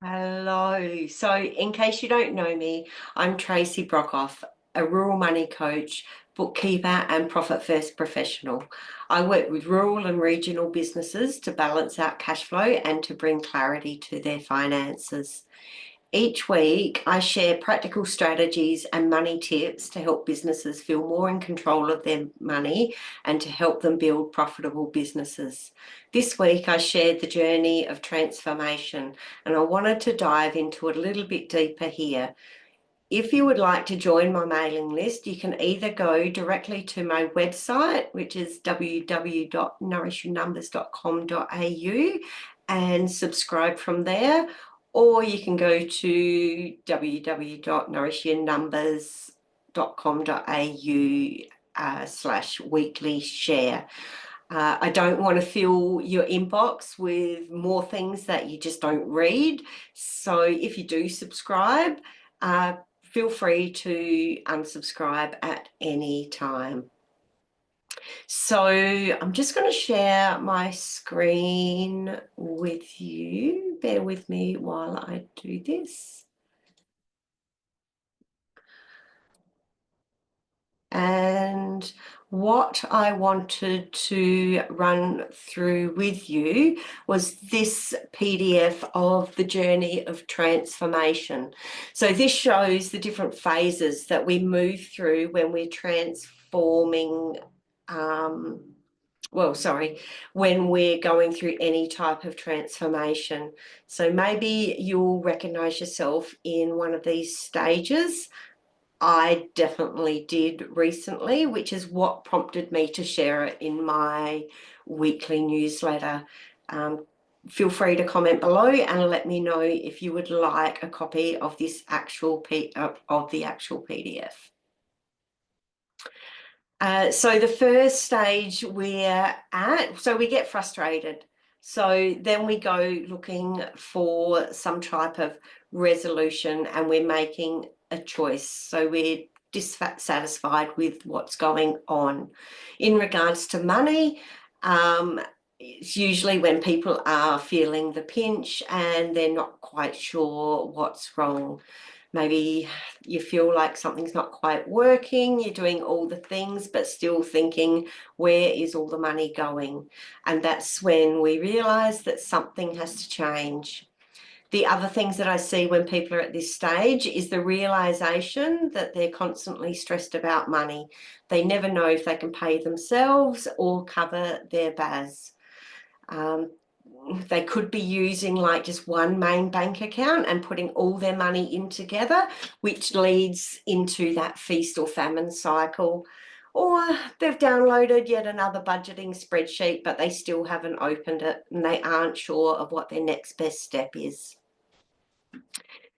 Hello. So, in case you don't know me, I'm Tracy Brockhoff, a rural money coach, bookkeeper, and profit first professional. I work with rural and regional businesses to balance out cash flow and to bring clarity to their finances. Each week, I share practical strategies and money tips to help businesses feel more in control of their money and to help them build profitable businesses. This week, I shared the journey of transformation, and I wanted to dive into it a little bit deeper here. If you would like to join my mailing list, you can either go directly to my website, which is www.nourishyournumbers.com.au, and subscribe from there, or you can go to www.nourishyournumbers.com.au /weekly share. I don't want to fill your inbox with more things that you just don't read. So if you do subscribe, feel free to unsubscribe at any time. So I'm just going to share my screen with you. Bear with me while I do this. And what I wanted to run through with you was this PDF of the journey of transformation. So this shows the different phases that we move through when we're transforming, when we're going through any type of transformation. So maybe you'll recognize yourself in one of these stages. I definitely did recently, which is what prompted me to share it in my weekly newsletter. Feel free to comment below and let me know if you would like a copy of this actual PDF. So the first stage we're at, so we get frustrated. So then we go looking for some type of resolution and we're making a choice. So we're dissatisfied with what's going on. In regards to money, it's usually when people are feeling the pinch and they're not quite sure what's wrong. Maybe you feel like something's not quite working, you're doing all the things, but still thinking, where is all the money going? And that's when we realize that something has to change. The other things that I see when people are at this stage is the realization that they're constantly stressed about money. They never know if they can pay themselves or cover their BAS. They could be using like just one main bank account and putting all their money in together, which leads into that feast or famine cycle. Or they've downloaded yet another budgeting spreadsheet, but they still haven't opened it and they aren't sure of what their next best step is.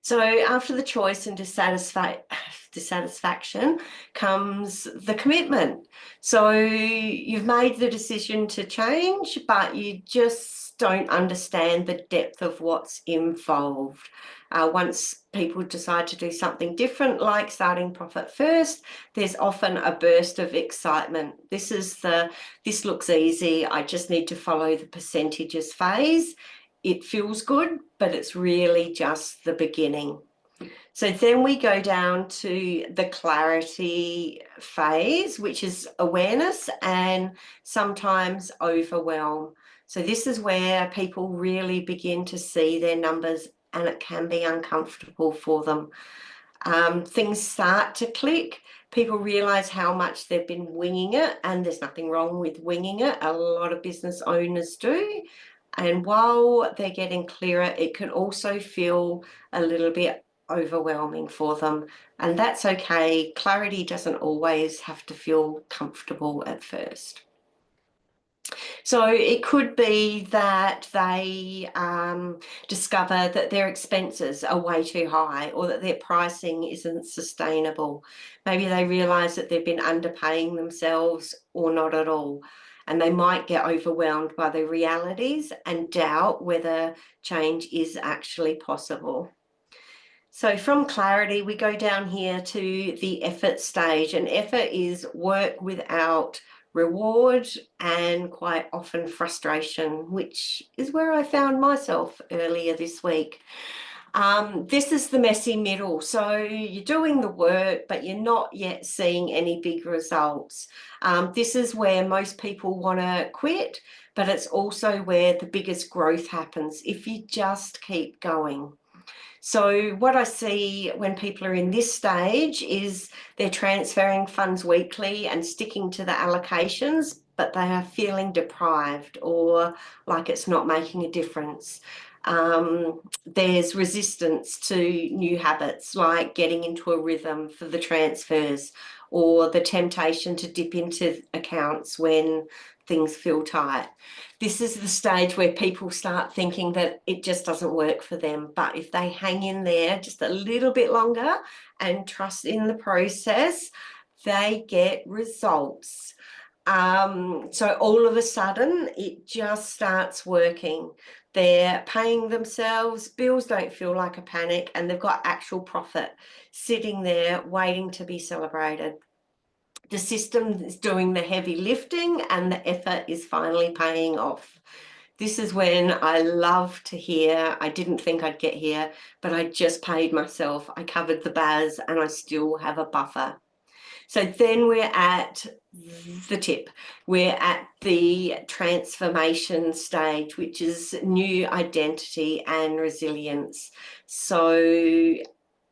So after the choice and dissatisfaction comes the commitment. So you've made the decision to change, but you just don't understand the depth of what's involved. Once people decide to do something different, like starting Profit First, there's often a burst of excitement. This looks easy, I just need to follow the percentages phase. It feels good, but it's really just the beginning. So then we go down to the clarity phase, which is awareness and sometimes overwhelm. So this is where people really begin to see their numbers and it can be uncomfortable for them. Things start to click. People realize how much they've been winging it, and there's nothing wrong with winging it. A lot of business owners do. And while they're getting clearer, it can also feel a little bit overwhelming for them. And that's okay. Clarity doesn't always have to feel comfortable at first. So it could be that they discover that their expenses are way too high or that their pricing isn't sustainable. Maybe they realise that they've been underpaying themselves or not at all. And they might get overwhelmed by the realities and doubt whether change is actually possible. So from clarity, we go down here to the effort stage, and effort is work without reward and quite often frustration, which is where I found myself earlier this week. This is the messy middle. So you're doing the work, but you're not yet seeing any big results. This is where most people want to quit, but it's also where the biggest growth happens if you just keep going. So what I see when people are in this stage is they're transferring funds weekly and sticking to the allocations, but they are feeling deprived or like it's not making a difference. There's resistance to new habits like getting into a rhythm for the transfers or the temptation to dip into accounts when things feel tight. This is the stage where people start thinking that it just doesn't work for them. But if they hang in there just a little bit longer and trust in the process, they get results. So all of a sudden, it just starts working. They're paying themselves, bills don't feel like a panic, and they've got actual profit sitting there waiting to be celebrated. The system is doing the heavy lifting and the effort is finally paying off. This is when I love to hear, I didn't think I'd get here, but I just paid myself. I covered the BAS and I still have a buffer. So then we're at the tip. We're at the transformation stage, which is new identity and resilience. So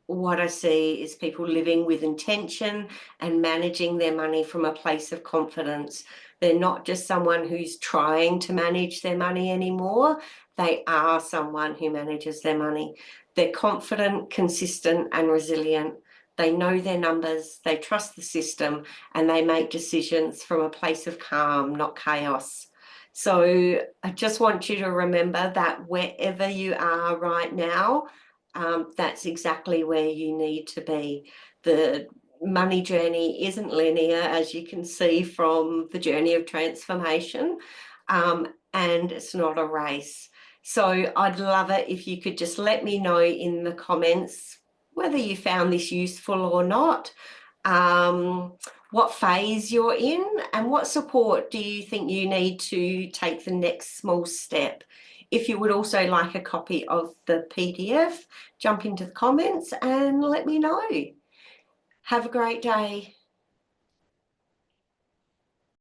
what I see is people living with intention and managing their money from a place of confidence. They're not just someone who's trying to manage their money anymore. They are someone who manages their money. They're confident, consistent, and resilient. They know their numbers, they trust the system, and they make decisions from a place of calm, not chaos. So I just want you to remember that wherever you are right now, that's exactly where you need to be. The money journey isn't linear, as you can see from the journey of transformation, and it's not a race. So I'd love it if you could just let me know in the comments whether you found this useful or not, what phase you're in, and what support do you think you need to take the next small step. If you would also like a copy of the PDF, jump into the comments and let me know. Have a great day.